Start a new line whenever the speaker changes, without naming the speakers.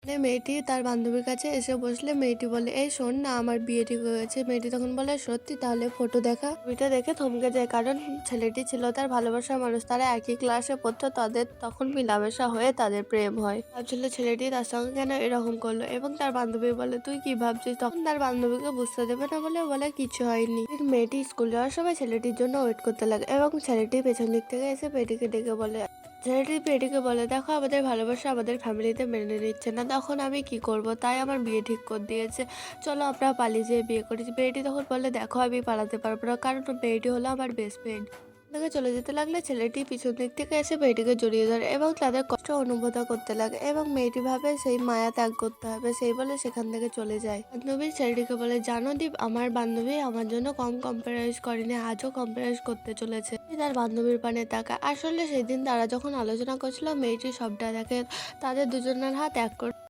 মেয়েটি তার বান্ধবীর কাছে এসে বসলে মেয়েটি বলে, এই শোন না, আমার বিয়ে ঠিক হয়েছে। মেয়েটি তখন বলে, সত্যি? তাহলে ফটো দেখা। ছবিটা দেখে থমকে যায়, কারণ ছেলেটি ছিল তার ভালোবাসার মানুষ। তারা একই ক্লাসে পড়তো, তাদের তখন মেলামেশা হয়ে তাদের প্রেম হয়। ভাবছিল ছেলেটি তার সঙ্গে কেন এরকম করলো, এবং তার বান্ধবী বলে, তুই কি ভাবছিস? তখন তার বান্ধবীকে বুঝতে দেবে না বলে বলে কিছু হয়নি। মেয়েটি স্কুল যাওয়ার সময় ছেলেটির জন্য ওয়েট করতে লাগে, এবং ছেলেটি পেছন দিক থেকে এসে মেয়েটিকে ডেকে বলে, ছেলেটি মেয়েটিকে বলে, দেখো আমাদের ভালোবাসা আমাদের ফ্যামিলিতে মেনে নিচ্ছে না, তখন আমি কি করব, তাই আমার বিয়ে ঠিক করে দিয়েছে, চলো আমরা পালিয়ে যেয়ে বিয়ে করেছি। মেয়েটি তখন বলে, দেখো আমি পালাতে পারবো না, কারণ মেয়েটি হলো আমার বেস্ট ফ্রেন্ড। তাকে চলে যেতে লাগলে ছেলেটি পিছন দিক থেকে এসে মেয়েটিকে জড়িয়ে ধরে এবং তাদের কষ্ট অনুভূত করতে লাগে, এবং মেয়েটি ভাবে সেই মায়া ত্যাগ করতে হবে, সেই বলে সেখান থেকে চলে যায়। বান্ধবী ছেলেটিকে বলে, জানো দীপ, আমার বান্ধবী আমার জন্য কম কম্প্রোমাইজ করেনি, আজও কম্প্রোমাইজ করতে চলেছে। তার বান্ধবীর পানে তাকা। আসলে সেদিন তারা যখন আলোচনা করছিল, মেয়েটি সবটা দেখে, তাদের দুজনের হাত এক করে